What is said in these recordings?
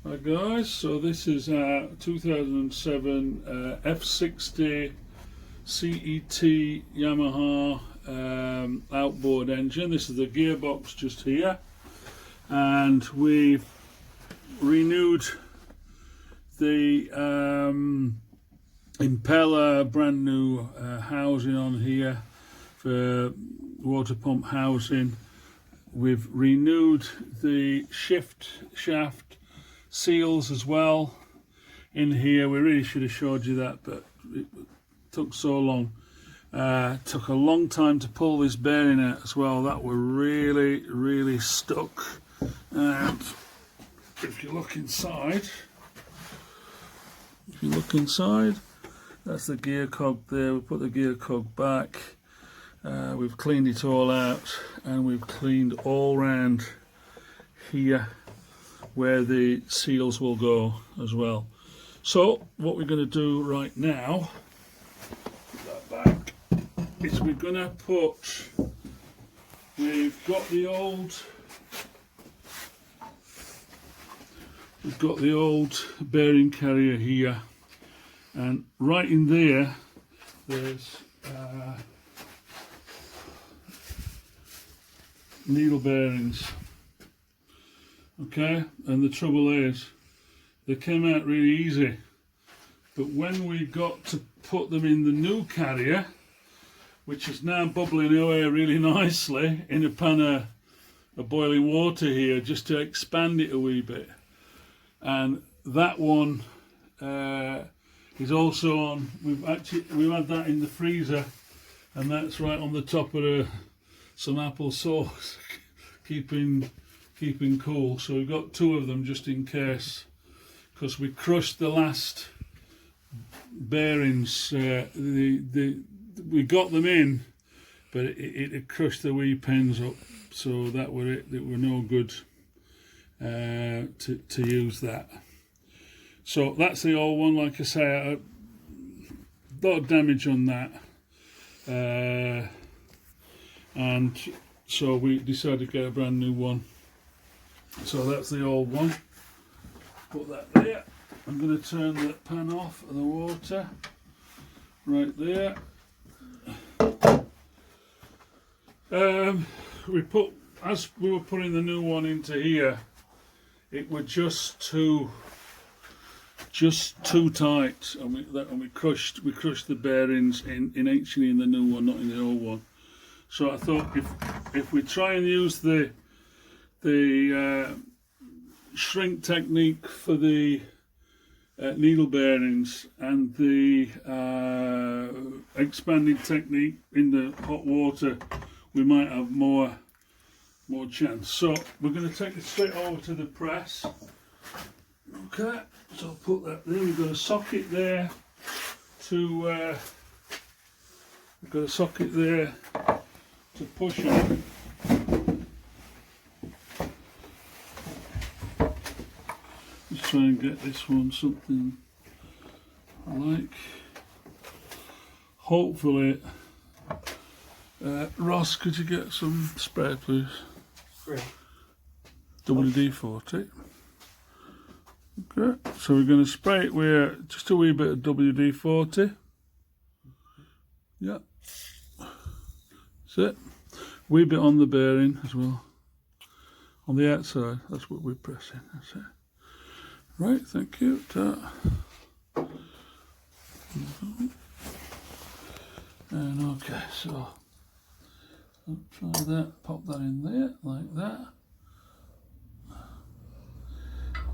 Hi guys, so this is our 2007 F60 CET Yamaha outboard engine. This is the gearbox just here, and we've renewed the impeller, brand new housing on here for water pump housing. We've renewed the shift shaft seals as well in here. We really should have showed you that, but it took so long. Took a long time to pull this bearing out as well. That were really stuck. And if you look inside, that's the gear cog there. We put the gear cog back. We've cleaned it all out, and we've cleaned all round here where the seals will go as well. So what we're going to do right now, put that back, is we're going to put, we've got the old bearing carrier here, and right in there there's needle bearings. Okay, and the trouble is they came out really easy, but when we got to put them in the new carrier, which is now bubbling away really nicely in a pan of boiling water here just to expand it a wee bit, and that one is also on. We've had that in the freezer, and that's right on the top of some apple sauce keeping cool. So we've got two of them just in case, because we crushed the last bearings. We got them in, but it crushed the wee pins up, so that were it. They were no good to use that. So that's the old one. Like I say, a lot of damage on that, and so we decided to get a brand new one. So that's the old one. Put that there. I'm going to turn the pan off of the water right there. As we were putting the new one into here, it was just too tight, and we crushed the bearings actually in the new one, not in the old one. So I thought if we try and use the shrink technique for the needle bearings and the expanding technique in the hot water, we might have more chance. So we're going to take it straight over to the press. Okay, so I'll put that there. We've got a socket there to push on. Let's try and get this one something like, hopefully, Ross, could you get some spray please? Great. WD-40. Okay, so we're going to spray it with just a wee bit of WD-40. Yeah, that's it. Wee bit on the bearing as well. On the outside, that's what we're pressing, that's it. Right, thank you. And okay, so I'll try that, pop that in there, like that.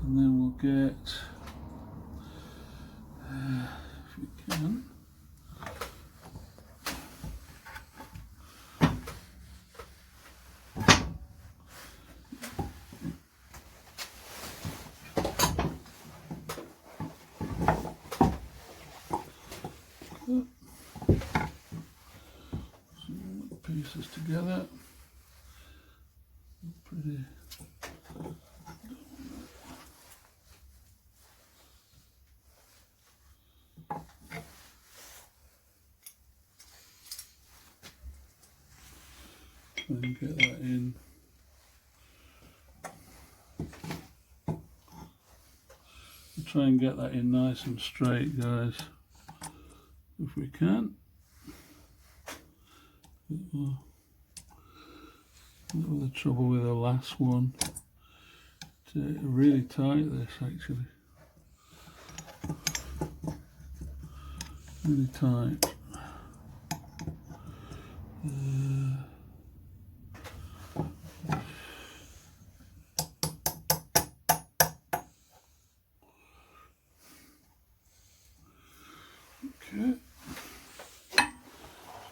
And then we'll get, if we can, pieces together. Pretty. And get that in. We'll try and get that in nice and straight, guys, if we can. A little of the trouble with the last one. It's really tight, this actually. Really tight. Okay.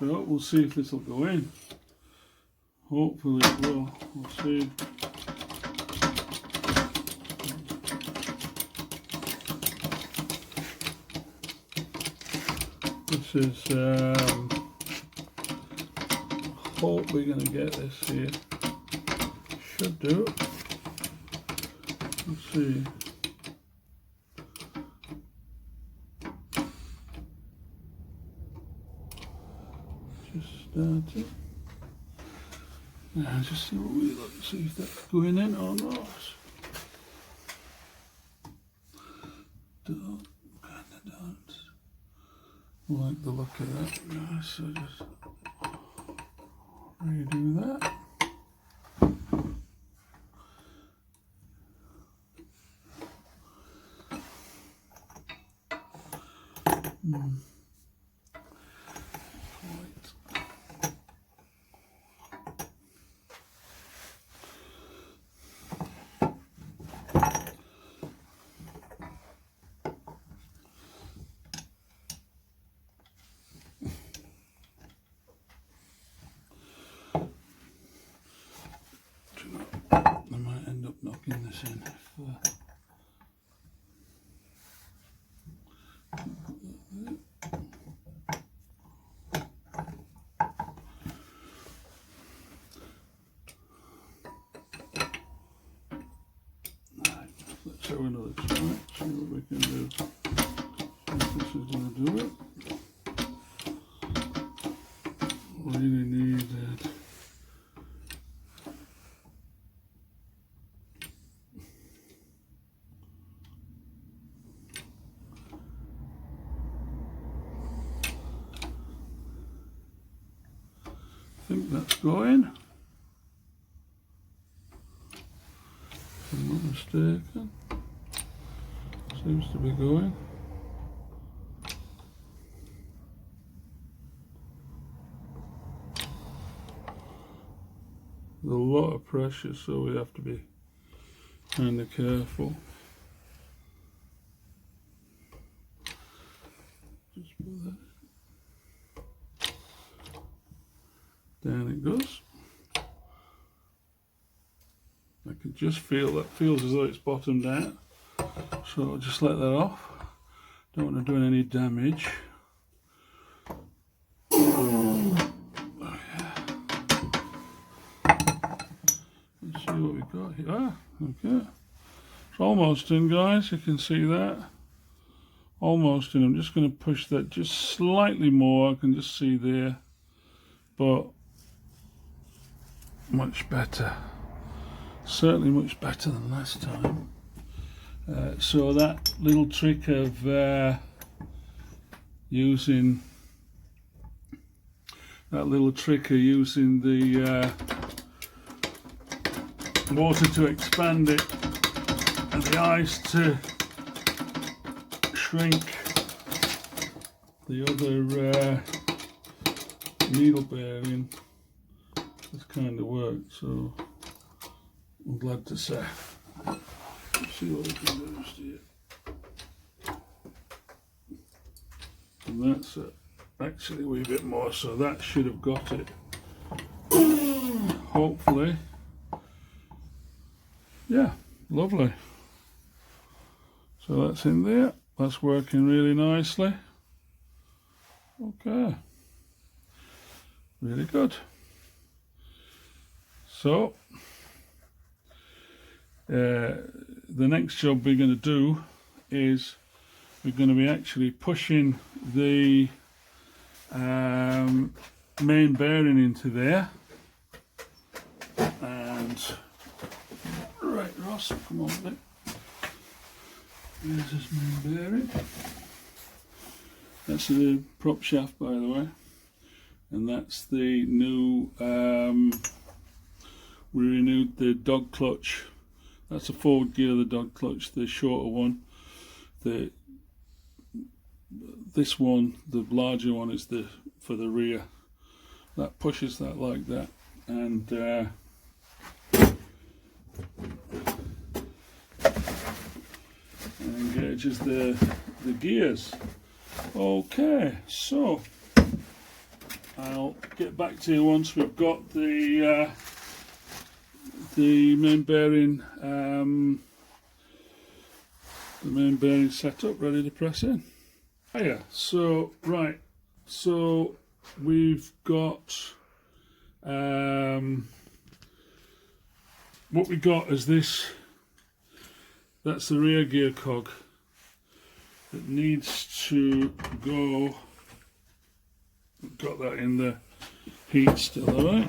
So we'll see if this will go in. Hopefully it will. We'll see. This is, hope we're going to get this here. Should do. Let's see. Just start it. Now just see what we look, see if that's going in or not. Don't, kinda don't like the look of that, guys, so just redo that. I might end up knocking this in. Let's show another try, see what we can do. If this is going to do it. Really needed. I think that's going. If I'm not mistaken. Seems to be going. There's a lot of pressure, so we have to be kind of careful. Just put that. Down it goes. I can just feel that, feels as though it's bottomed out. So I'll just let that off. Don't want to do any damage. Oh, yeah. Let's see what we've got here. Ah, okay. It's almost in, guys. You can see that. Almost in. I'm just going to push that just slightly more. I can just see there. But much better. Certainly much better than last time. So that little trick of using the water to expand it and the ice to shrink the other needle bearing has kind of worked, so I'm glad to say. Let's see what we can do just here. And that's actually a wee bit more, so that should have got it. Hopefully. Yeah, lovely. So that's in there. That's working really nicely. Okay. Really good. So the next job we're going to do is we're going to be actually pushing the main bearing into there. And right, Ross, come on, mate. There's this main bearing. That's the prop shaft, by the way, and that's the new. We renewed the dog clutch. That's a forward gear, the dog clutch, the shorter one. This one, the larger one, is for the rear. That pushes that like that, and engages the gears. Okay, so I'll get back to you once we've got the main bearing set up, ready to press in. Hiya. So right, so we've got what we got is this. That's the rear gear cog. It needs to go. We've got that in the heat still, alright?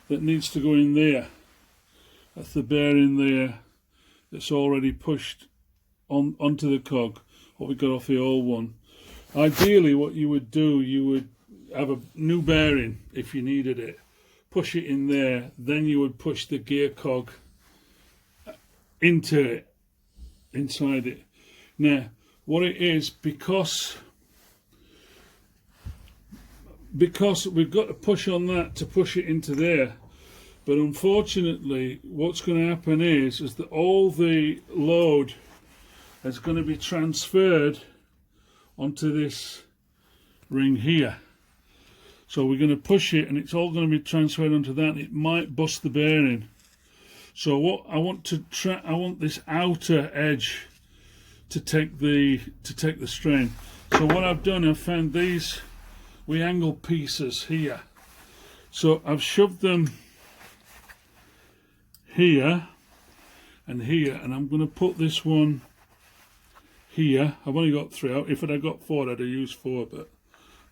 That needs to go in there. That's the bearing there that's already pushed onto the cog, what we got off the old one. Ideally what you would do, you would have a new bearing if you needed it, push it in there, then you would push the gear cog into it, inside it. Now what it is, because we've got to push on that to push it into there, but unfortunately what's going to happen is that all the load is going to be transferred onto this ring here. So we're going to push it and it's all going to be transferred onto that, and it might bust the bearing. So what I want to I want this outer edge to take the strain. So what I've done, I've found these wee angle pieces here. So I've shoved them here and here, and I'm going to put this one here. I've only got 3 out. If I'd have got 4, I'd have used 4, but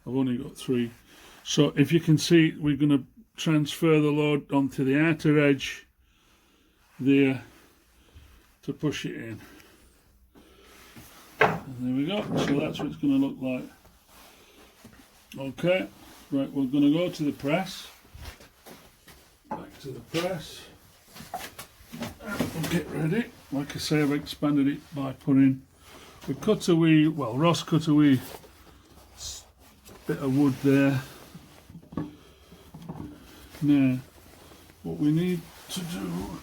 I've only got 3. So if you can see, we're going to transfer the load onto the outer edge there to push it in. And there we go. So that's what it's going to look like. Okay, right, we're going to go to the press. Back to the press. We'll get ready. Like I say, I've expanded it by putting, we cut a wee, well, Ross cut a wee bit of wood there. Now, what we need to do,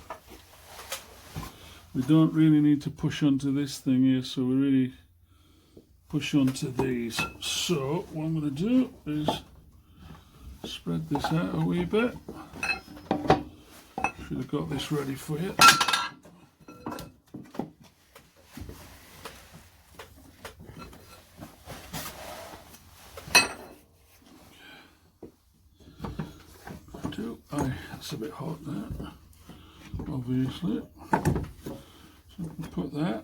we don't really need to push onto this thing here, so we really push onto these. So what I'm going to do is spread this out a wee bit. Should have got this ready for you. That's a bit hot there, obviously. So we can put that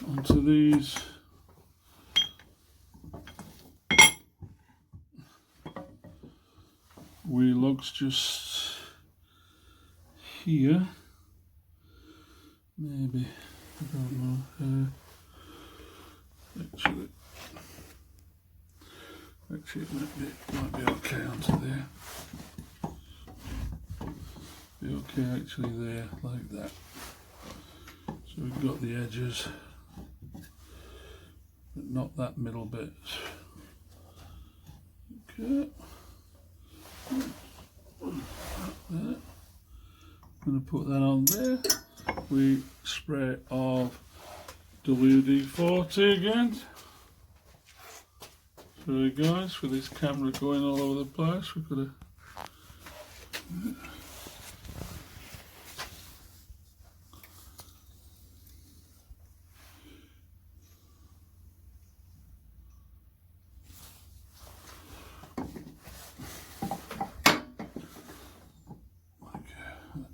onto these wee lugs just here. Maybe, I don't know. Actually it might be okay onto there. Be okay actually there, like that. So we've got the edges, but not that middle bit. Okay. There. I'm going to put that on there. We spray of WD-40 again. Sorry guys, with this camera going all over the place, we've got to.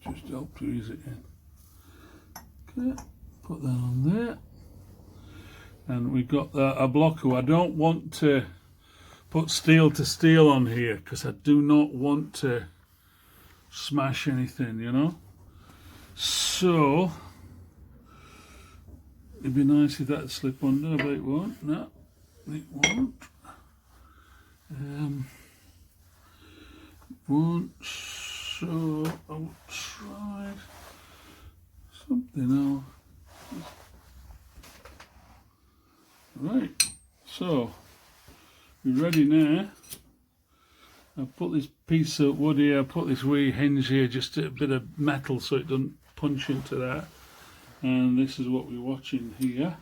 Just help to ease it in. Okay, put that on there. And we've got a blocker. I don't want to put steel to steel on here because I do not want to smash anything, you know. So It'd be nice if that'd slip under, but it won't. No, it won't. Won't. So I'll try something else. Right, so we're ready now. I've put this piece of wood here, I put this wee hinge here, just a bit of metal so it doesn't punch into that. And this is what we're watching here.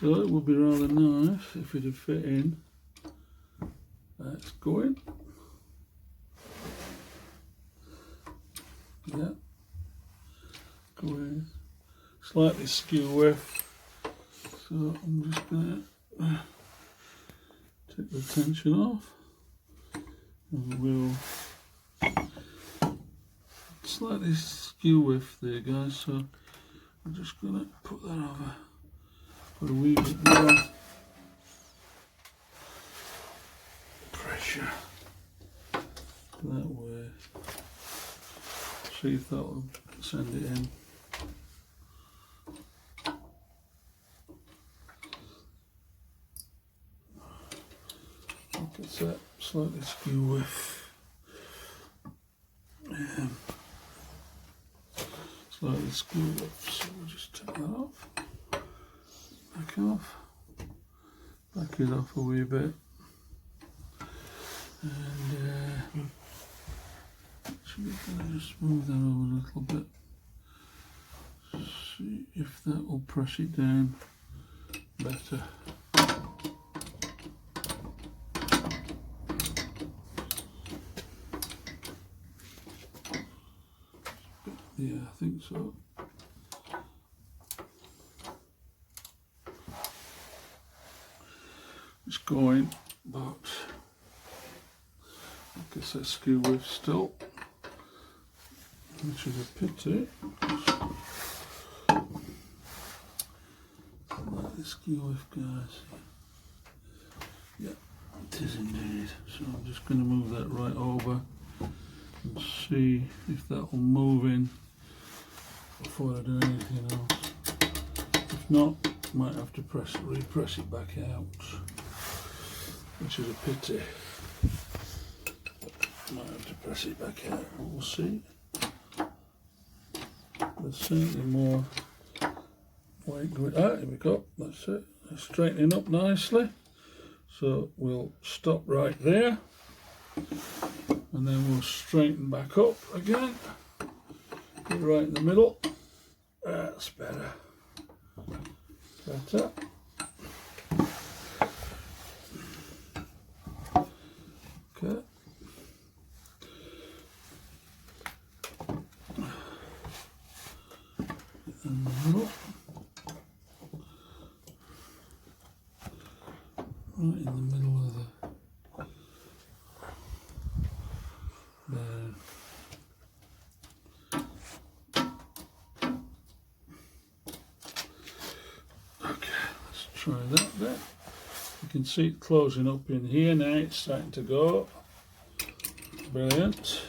So it would be rather nice if it'd fit in. That's going. Yeah. Going. Slightly skew width. So I'm just going to take the tension off. And we'll slightly skew width there, guys. So I'm just going to put that over. Put a wee bit more pressure that way. See if that will send it in. Look at that, slightly skew width. Slightly skew width, so we'll just take that off. Back off. Back it off a wee bit. And actually going to just move that over a little bit. See if that will press it down better. Yeah, I think so. It's going, but I guess that skew width still, which is a pity. Like the skew width, guys. Yeah, it is indeed. So I'm just going to move that right over and see if that will move in before I do anything else. If not, might have to repress it back out, which is a pity. Might have to press it back out, we'll see. There's certainly more weight going. Ah, here we go, that's it. It's straightening up nicely. So we'll stop right there, and then we'll straighten back up again. Get right in the middle. That's better. Better. Okay. In the middle. Right in the middle of the there. Okay, let's try that there. You can see it closing up in here now, it's starting to go. Brilliant.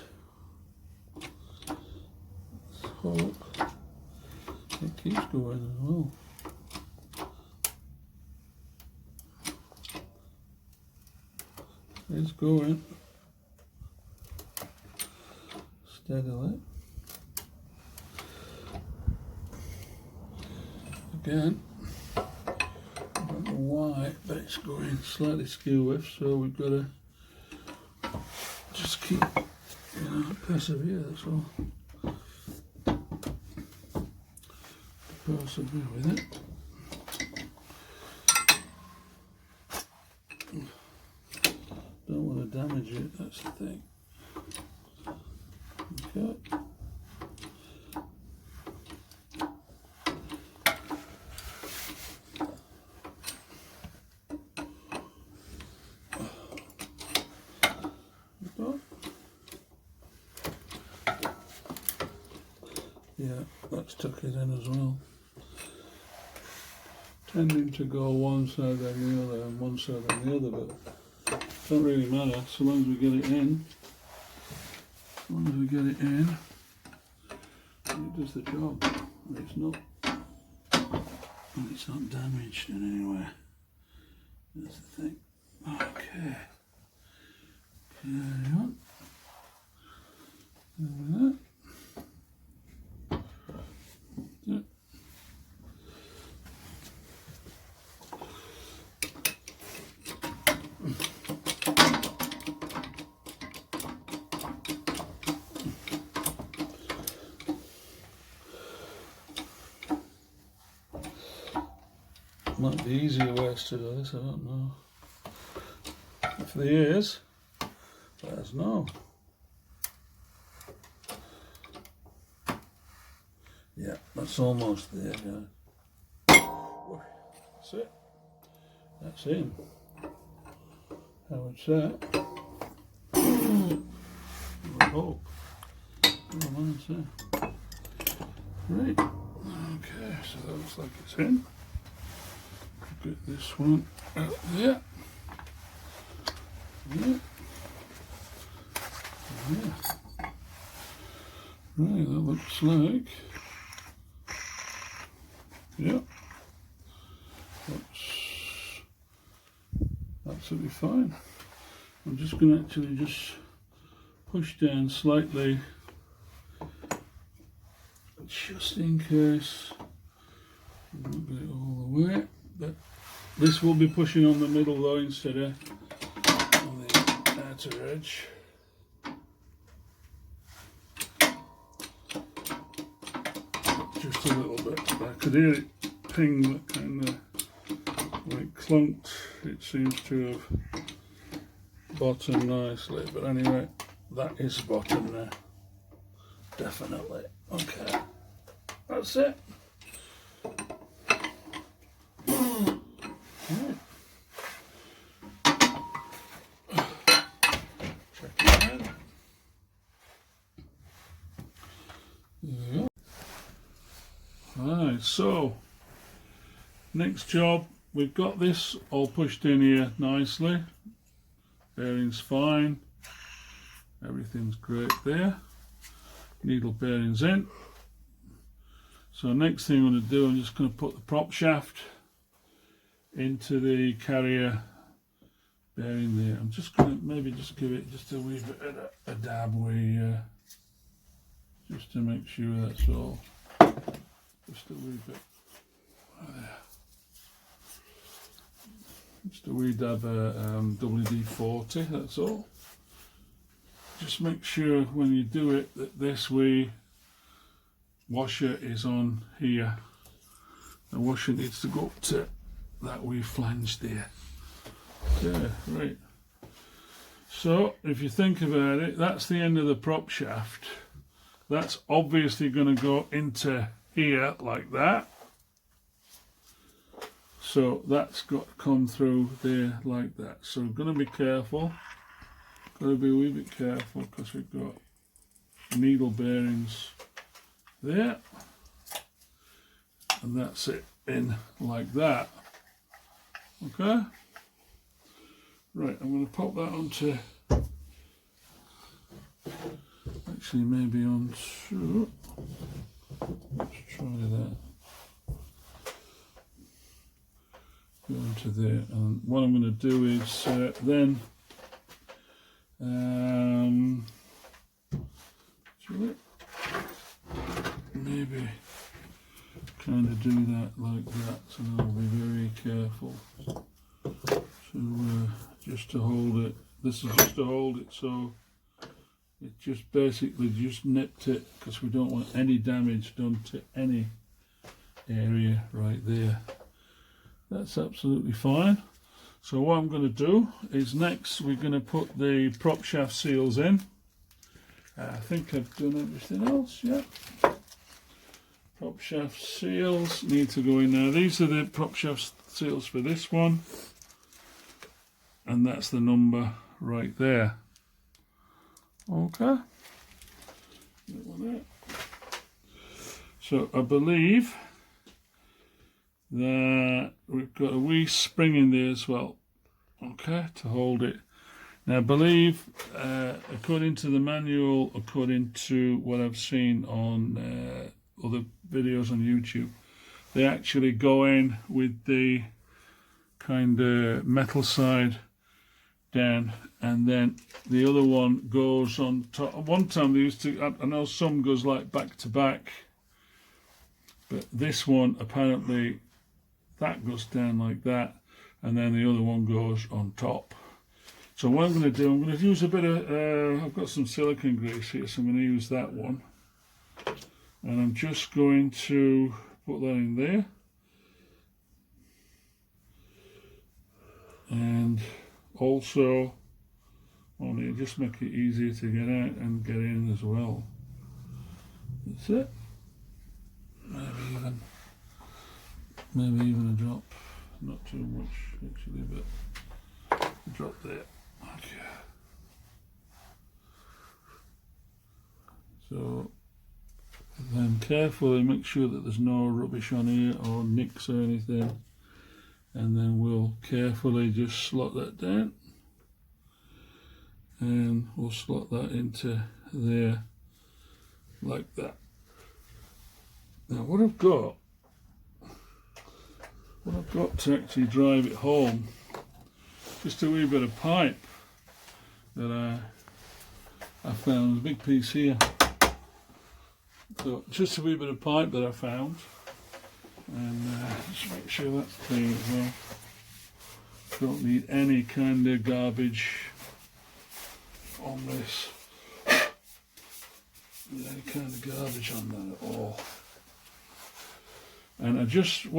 Let's hope it keeps going as well. It's going steadily. Again, I don't know why, but it's going slightly skew width, so we've got to just keep, persevere, that's all. Persevere with it. Don't want to damage it, that's the thing. Okay. Yeah, that's tuck it in as well. Tending to go one side then the other and one side then the other, but don't really matter so long as we get it in. As long as we get it in, it does the job. It's not and it's not damaged in any way. That's the thing. Okay. Carry on. There we go. Might be easier ways to do this, I don't know. If there is, let us know. Yeah, that's almost there, guys. That's it. That's in. I would say. I hope. Oh, man, that's it. Right. Okay, so that looks like it's in. Get this one out there. Yeah. Yeah. Right, that looks like. Yeah. That's absolutely fine. I'm just going to actually just push down slightly, just in case. Not get it all the way, but this will be pushing on the middle though instead of on the outer edge. Just a little bit. I could hear it ping, that kind of like clunked. It seems to have bottomed nicely, but anyway, that is bottom there. Definitely. Okay, that's it. Right, so next job, we've got this all pushed in here nicely. Bearings fine, everything's great there. Needle bearings in. So next thing I'm going to do, I'm just going to put the prop shaft into the carrier bearing there. I'm just going to maybe just give it just a wee bit of a dab just to make sure that's all. Just a wee bit there. Just a wee dab of WD-40, that's all. Just make sure when you do it that this wee washer is on here. The washer needs to go up to that wee flange there. Okay, right. So if you think about it, that's the end of the prop shaft. That's obviously going to go into here like that. So that's got to come through there like that. So we're going to be careful. Got to be a wee bit careful because we've got needle bearings there. And that's it in like that. Okay. Right, I'm going to pop that onto, actually maybe onto, let's try that. Go into there, and what I'm going to do is then maybe kind of do that like that, so I'll be very careful. So just to hold it, this is just to hold it, so it just basically just nipped it because we don't want any damage done to any area right there. That's absolutely fine. So what I'm going to do is next we're going to put the prop shaft seals in. I think I've done everything else, yeah. Prop shaft seals need to go in now. These are the prop shaft seals for this one. And that's the number right there. Okay. That one there. So I believe that we've got a wee spring in there as well, okay, to hold it. Now I believe, according to the manual, according to what I've seen on other videos on YouTube, they actually go in with the kind of metal side down, and then the other one goes on top. One time they used to, I know some goes like back to back, but this one apparently that goes down like that, and then the other one goes on top. So what I'm going to do, I'm going to use a bit of, I've got some silicone grease here, so I'm going to use that one. And I'm just going to put that in there. And also, only just make it easier to get out and get in as well. That's it. Maybe even a drop. Not too much actually, but a drop there. Okay. So then carefully make sure that there's no rubbish on here or nicks or anything, and then we'll carefully just slot that down, and we'll slot that into there like that. Now what I've got to actually drive it home, just a wee bit of pipe that I found, a big piece here. So just a wee bit of pipe that I found, and just make sure that's clean as well. Don't need any kind of garbage on this. Any kind of garbage on that at all. And I just you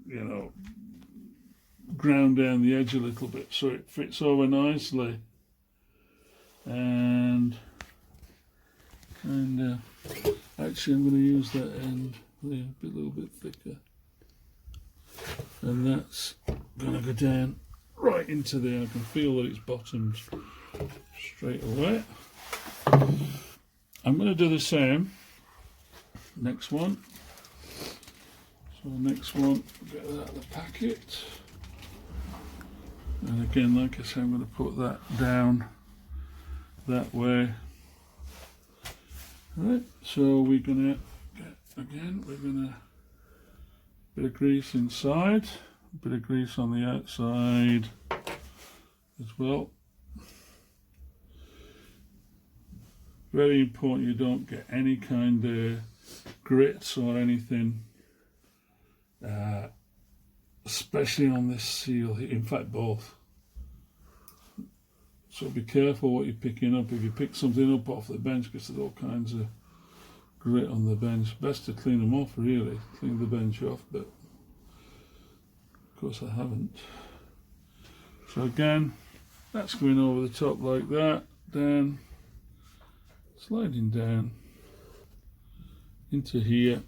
know, ground down the edge a little bit so it fits over nicely, and actually I'm going to use that end there, a little bit thicker, and that's going to go down right into there. I can feel that it's bottomed straight away. I'm going to do the same next one. So next one, get that out of the packet, and again, like I said, I'm going to put that down that way. Right, so we're going to get, bit of grease inside, a bit of grease on the outside as well. Very important you don't get any kind of grits or anything, especially on this seal here. In fact, both. So be careful what you're picking up. If you pick something up off the bench, because there's all kinds of grit on the bench, best to clean them off, really. Clean the bench off, but of course I haven't. So again, that's going over the top like that, down, sliding down into here,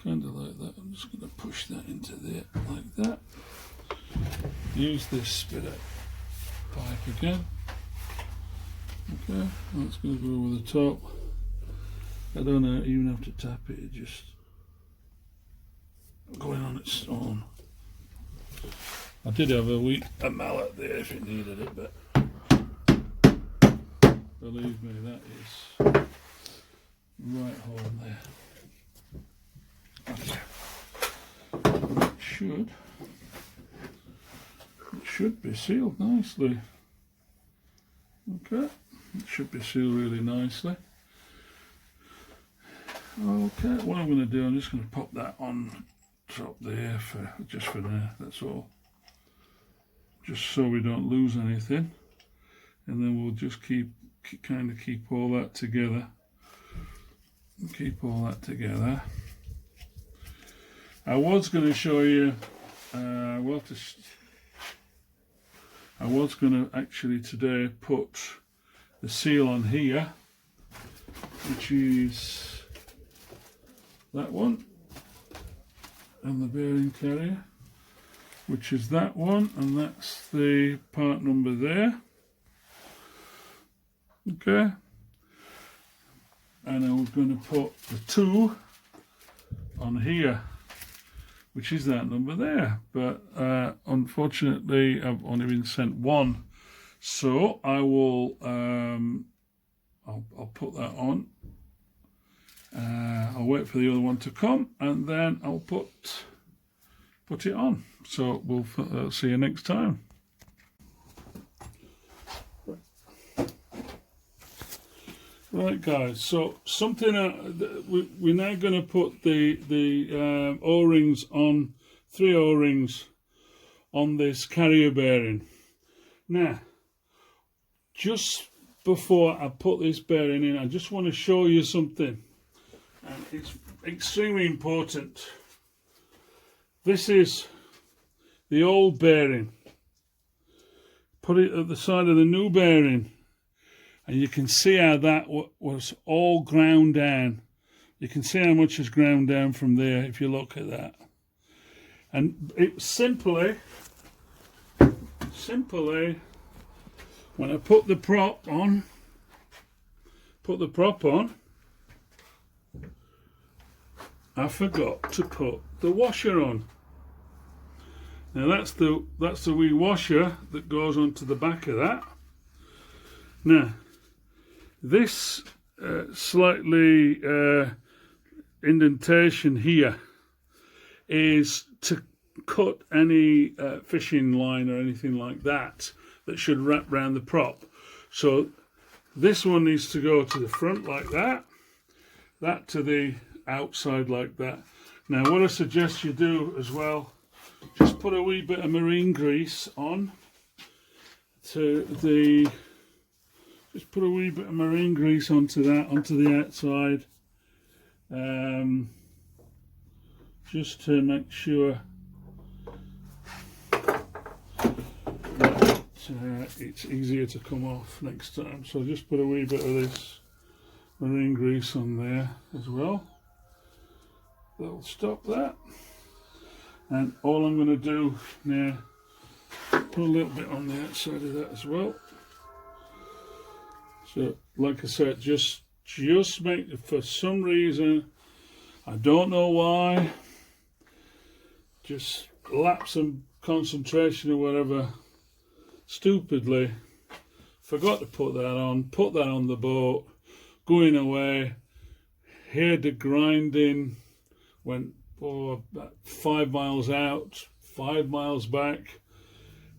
kind of like that. I'm just going to push that into there like that. Use this bit of pipe again. Okay, that's going to go over the top. I don't even have to tap it, it's just going on its own. I did have a mallet there if it needed it, but believe me, that is right home there. Okay. It should be sealed nicely. Okay, it should be sealed really nicely. Okay, what I'm going to do, I'm just going to pop that on top there just for now, that's all. Just so we don't lose anything, and then we'll just keep all that together. Keep all that together. I was going to show you. I was going to actually today put the seal on here, which is that one, and the bearing carrier, which is that one, and that's the part number there. Okay, and I was going to put the 2 on here, which is that number there, but unfortunately I've only been sent 1, so I will I'll put that on, I'll wait for the other one to come, and then I'll put it on. So we'll see you next time. Right, guys, so something we're now going to put the O-rings on, 3 O-rings on this carrier bearing. Now, just before I put this bearing in, I just want to show you something, and it's extremely important. This is the old bearing. Put it at the side of the new bearing. And you can see how that was all ground down. You can see how much is ground down from there if you look at that. And it simply, when I put the prop on, I forgot to put the washer on. Now that's the wee washer that goes onto the back of that. Now, this slightly indentation here is to cut any fishing line or anything like that should wrap around the prop. So this one needs to go to the front like that, that to the outside like that. Now what I suggest you do as well, just put a wee bit of marine grease on to the, just put a wee bit of marine grease onto that, onto the outside, just to make sure that it's easier to come off next time. So just put a wee bit of this marine grease on there as well. That'll stop that. And all I'm going to do now, put a little bit on the outside of that as well. So, like I said, just make, for some reason, I don't know why, just lapse some concentration or whatever, stupidly, forgot to put that on the boat, going away, heard the grinding, went about 5 miles out, 5 miles back,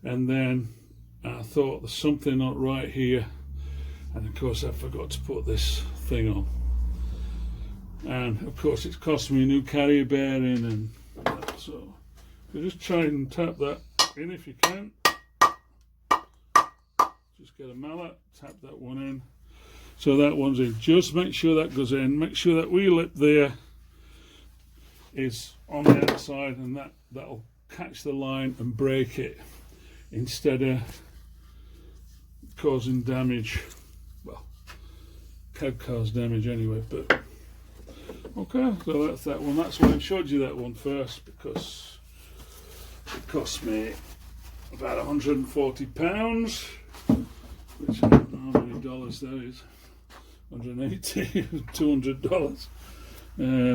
and then I thought there's something not right here. And of course I forgot to put this thing on, and of course it's cost me a new carrier bearing and that. So you just try and tap that in if you can. Just get a mallet, tap that one in, so that one's in. Just make sure that goes in, make sure that wheel lip there is on the outside, and that'll catch the line and break it instead of causing damage. Well, could cause damage anyway, but okay, so that's that one. That's why I showed you that one first, because it cost me about £140, which I don't know how many dollars that is, 180, $200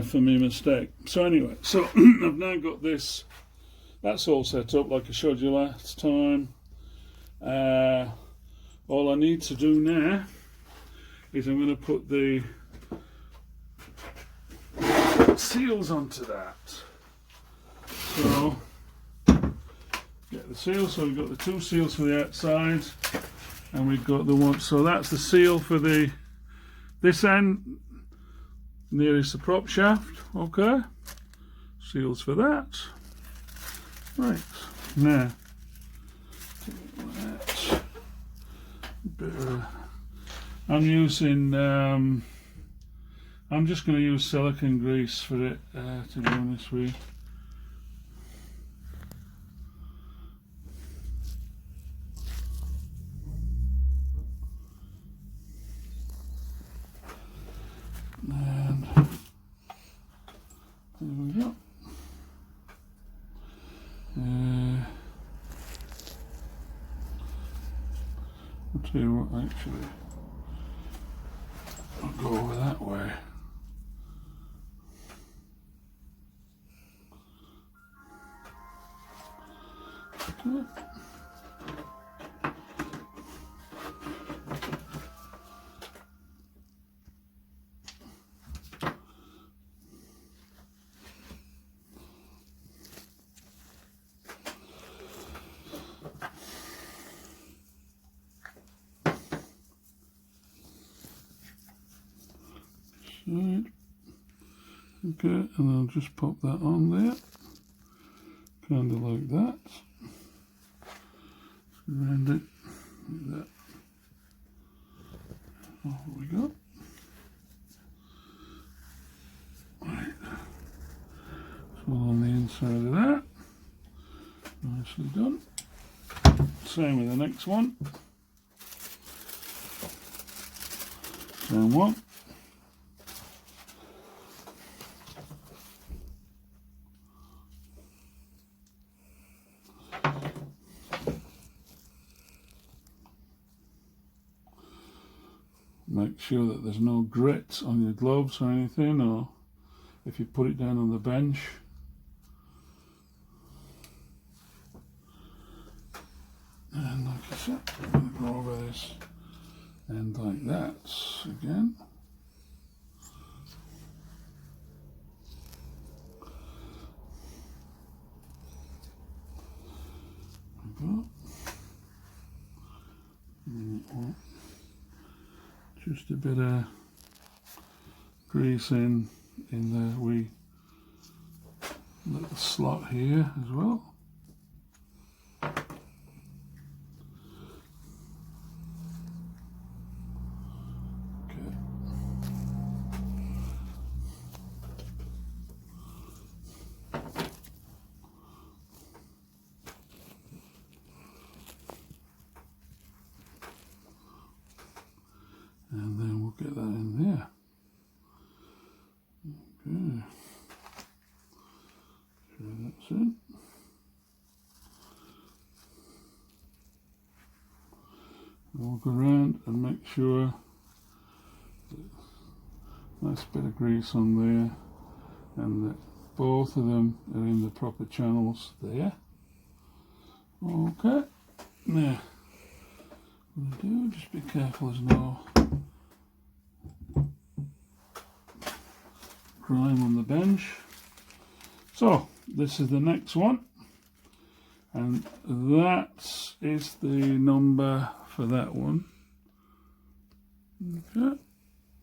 for me mistake. So anyway, so I've now got this, that's all set up like I showed you last time. All I need to do now is I'm going to put the seals onto that. So get the seals, so we've got the 2 seals for the outside, and we've got the one, so that's the seal for the this end nearest the prop shaft. Okay, seals for that. Right, now I'm using I'm just going to use silicone grease for it, to be honest with you. And there we go. I'll tell you what, actually, I'll go over that way. Okay. side. Okay, and I'll just pop that on there, kind of like that. Around it, like that. Off we go. Right. So on the inside of that. Nicely done. Same with the next one. Same one. Make sure that there's no grit on your gloves or anything, or if you put it down on the bench. And like I said, I'm going to go over this end like that again. Just a bit of grease in the wee little slot here as well. And then we'll get that in there. Okay. Sure that's it. Walk around and make sure nice bit of grease on there, and that both of them are in the proper channels there. Okay. Now, what we do, just be careful there's no grime on the bench. So this is the next one, and that is the number for that one. Okay,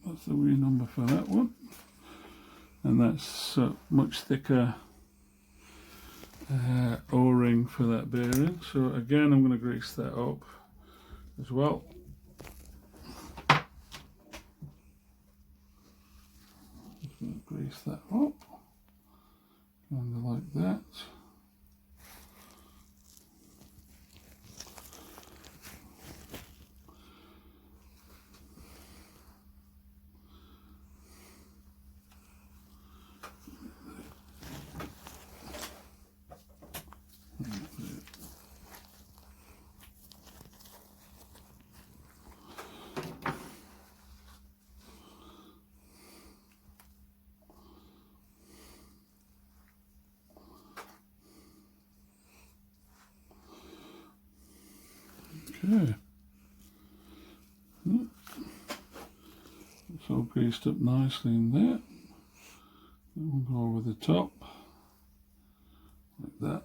that's the wee number for that one, and that's much thicker O-ring for that bearing. So again, I'm going to grease that up as well. Just going to grease that up, kind of like that. Okay, it's all greased up nicely in there. Then we'll go over the top like that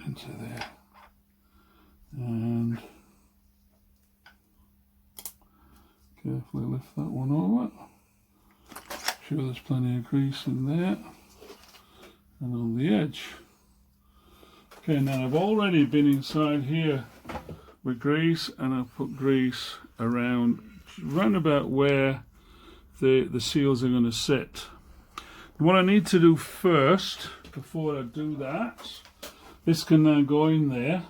into there, and carefully lift that one over. Sure there's plenty of grease in there and on the edge. Okay, now I've already been inside here with grease, and I've put grease around about where the seals are going to sit. What I need to do first, before I do that, this can now go in there,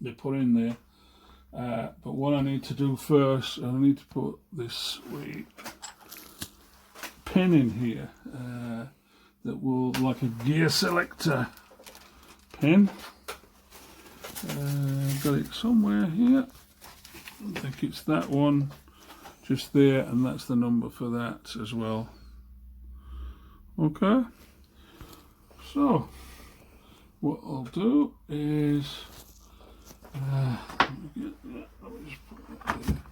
be put in there, but what I need to do first, I need to put this wee pin in here that will, like a gear selector pin. Got it somewhere here. I think it's that one just there, and that's the number for that as well. Okay, so what I'll do is let me just put it there.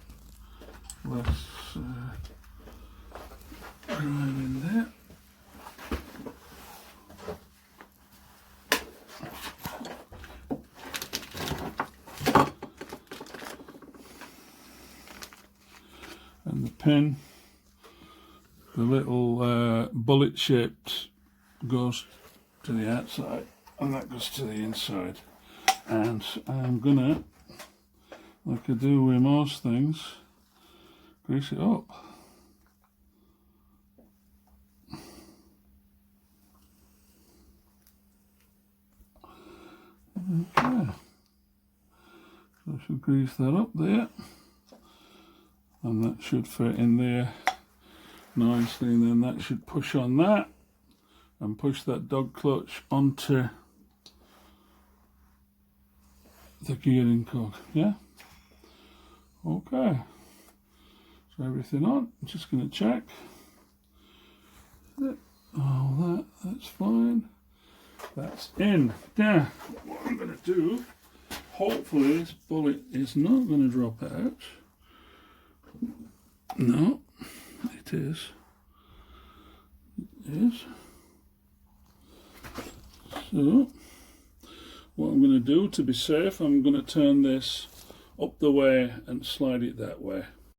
Let's right in there. And the pin the little bullet shaped goes to the outside and that goes to the inside. And I'm gonna, like I do with most things, grease it up. Okay, so I should grease that up there, and that should fit in there nicely, and then that should push on that and push that dog clutch onto the gearing cog. Yeah, okay, so everything on. I'm just going to check that, that's fine. That's in. Now, what I'm going to do, hopefully this bullet is not going to drop out. No, it is. It is. So, what I'm going to do to be safe, I'm going to turn this up the way and slide it that way.